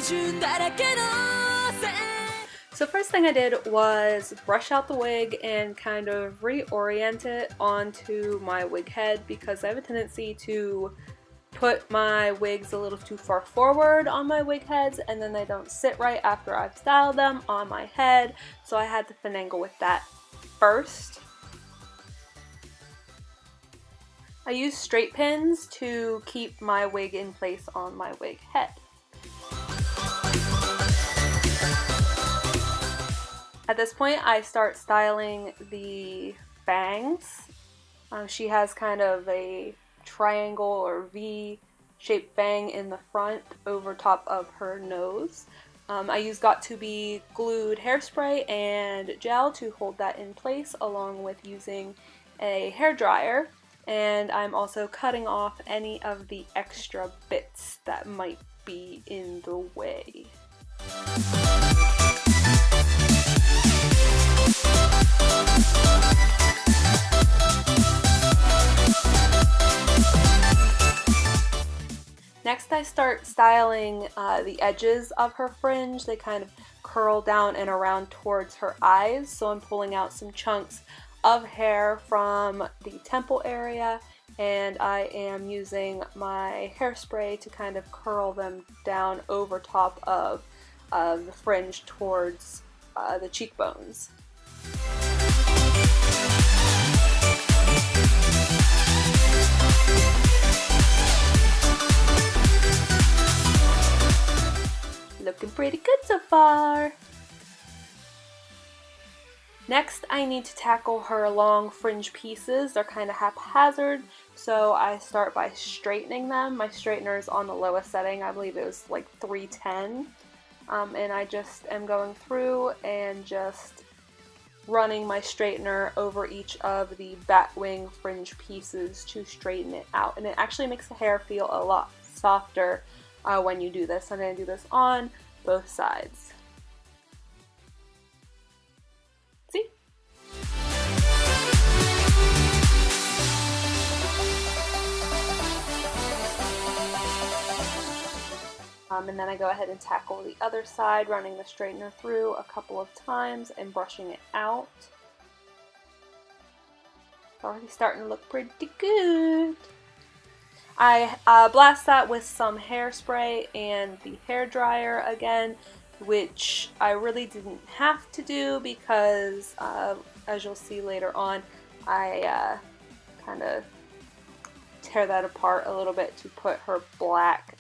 So first thing I did was brush out the wig and kind of reorient it onto my wig head, because I have a tendency to put my wigs a little too far forward on my wig heads and then they don't sit right after I've styled them on my head, so I had to finagle with that first. I use straight pins to keep my wig in place on my wig head. At this point, I start styling the bangs. She has kind of a triangle or V-shaped bang in the front over top of her nose. I use GOT2B glued hairspray and gel to hold that in place, along with using a hairdryer. And I'm also cutting off any of the extra bits that might be in the way. Next, I start styling the edges of her fringe. They kind of curl down and around towards her eyes, so I'm pulling out some chunks of hair from the temple area, and I am using my hairspray to kind of curl them down over top of the fringe towards the cheekbones. Looking pretty good so far. Next, I need to tackle her long fringe pieces. They're kind of haphazard, so I start by straightening them. My straightener is on the lowest setting. I believe it was like 310. And I just am going through and just running my straightener over each of the batwing fringe pieces to straighten it out. And it actually makes the hair feel a lot softer when you do this. I'm going to do this on both sides. See? And then I go ahead and tackle the other side, running the straightener through a couple of times and brushing it out. It's already starting to look pretty good. I blast that with some hairspray and the hairdryer again, which I really didn't have to do because, as you'll see later on, I kind of tear that apart a little bit to put her black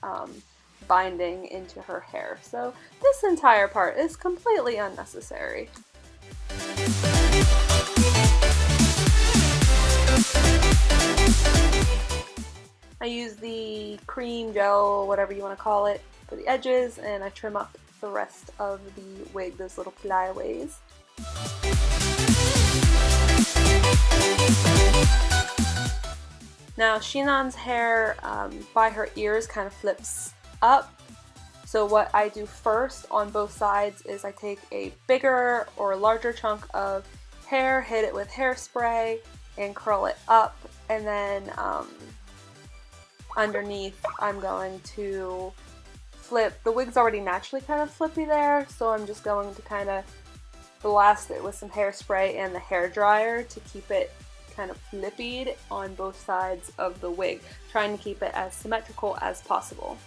binding into her hair. So this entire part is completely unnecessary. I use the cream gel, whatever you want to call it, for the edges, and I trim up the rest of the wig, those little flyaways. Now Sinon's hair by her ears kind of flips up, so what I do first on both sides is I take a bigger or larger chunk of hair, hit it with hairspray, and curl it up, and then underneath I'm going to flip. The wig's already naturally kind of flippy there, so I'm just going to kind of blast it with some hairspray and the hairdryer to keep it kind of flippied on both sides of the wig, trying to keep it as symmetrical as possible.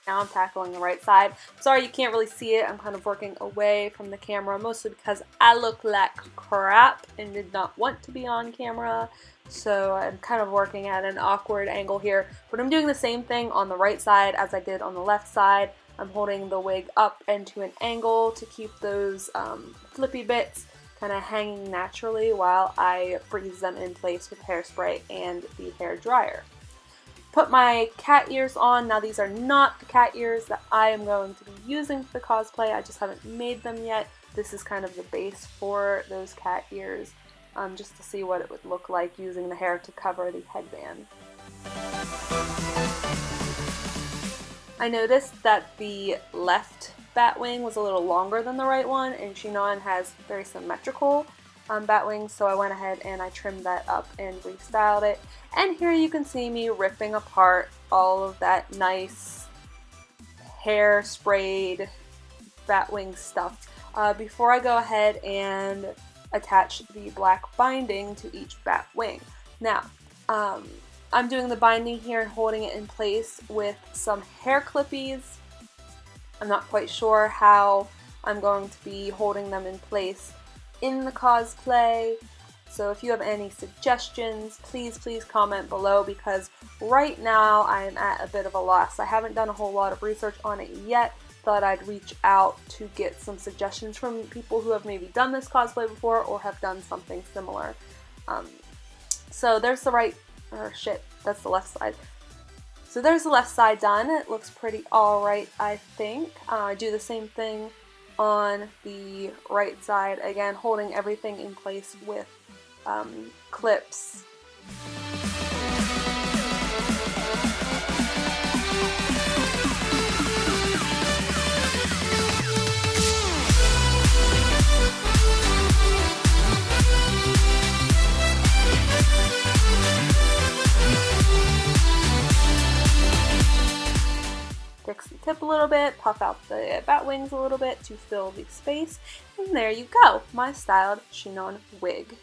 Now I'm tackling the right side. Sorry you can't really see it. I'm kind of working away from the camera, mostly because I look like crap and did not want to be on camera. So I'm kind of working at an awkward angle here. But I'm doing the same thing on the right side as I did on the left side. I'm holding the wig up into an angle to keep those flippy bits kind of hanging naturally while I freeze them in place with hairspray and the hair dryer. put my cat ears on. Now these are not the cat ears that I am going to be using for the cosplay. I just haven't made them yet. This is kind of the base for those cat ears, just to see what it would look like using the hair to cover the headband. I noticed that the left batwing was a little longer than the right one, and Sinon has very symmetrical batwings, so I went ahead and I trimmed that up and restyled it. And here you can see me ripping apart all of that nice hair sprayed batwing stuff before I go ahead and attach the black binding to each batwing. Now, I'm doing the binding here and holding it in place with some hair clippies. I'm not quite sure how I'm going to be holding them in place in the cosplay, so if you have any suggestions, please comment below, because right now I am at a bit of a loss. I haven't done a whole lot of research on it yet. Thought I'd reach out to get some suggestions from people who have maybe done this cosplay before or have done something similar. So there's the right, or shit, that's the left side. So there's the left side done. It looks pretty alright, I think. I do the same thing on the right side, again holding everything in place with clips. Fix the tip a little bit, puff out the bat wings a little bit to fill the space, and there you go, my styled Sinon wig.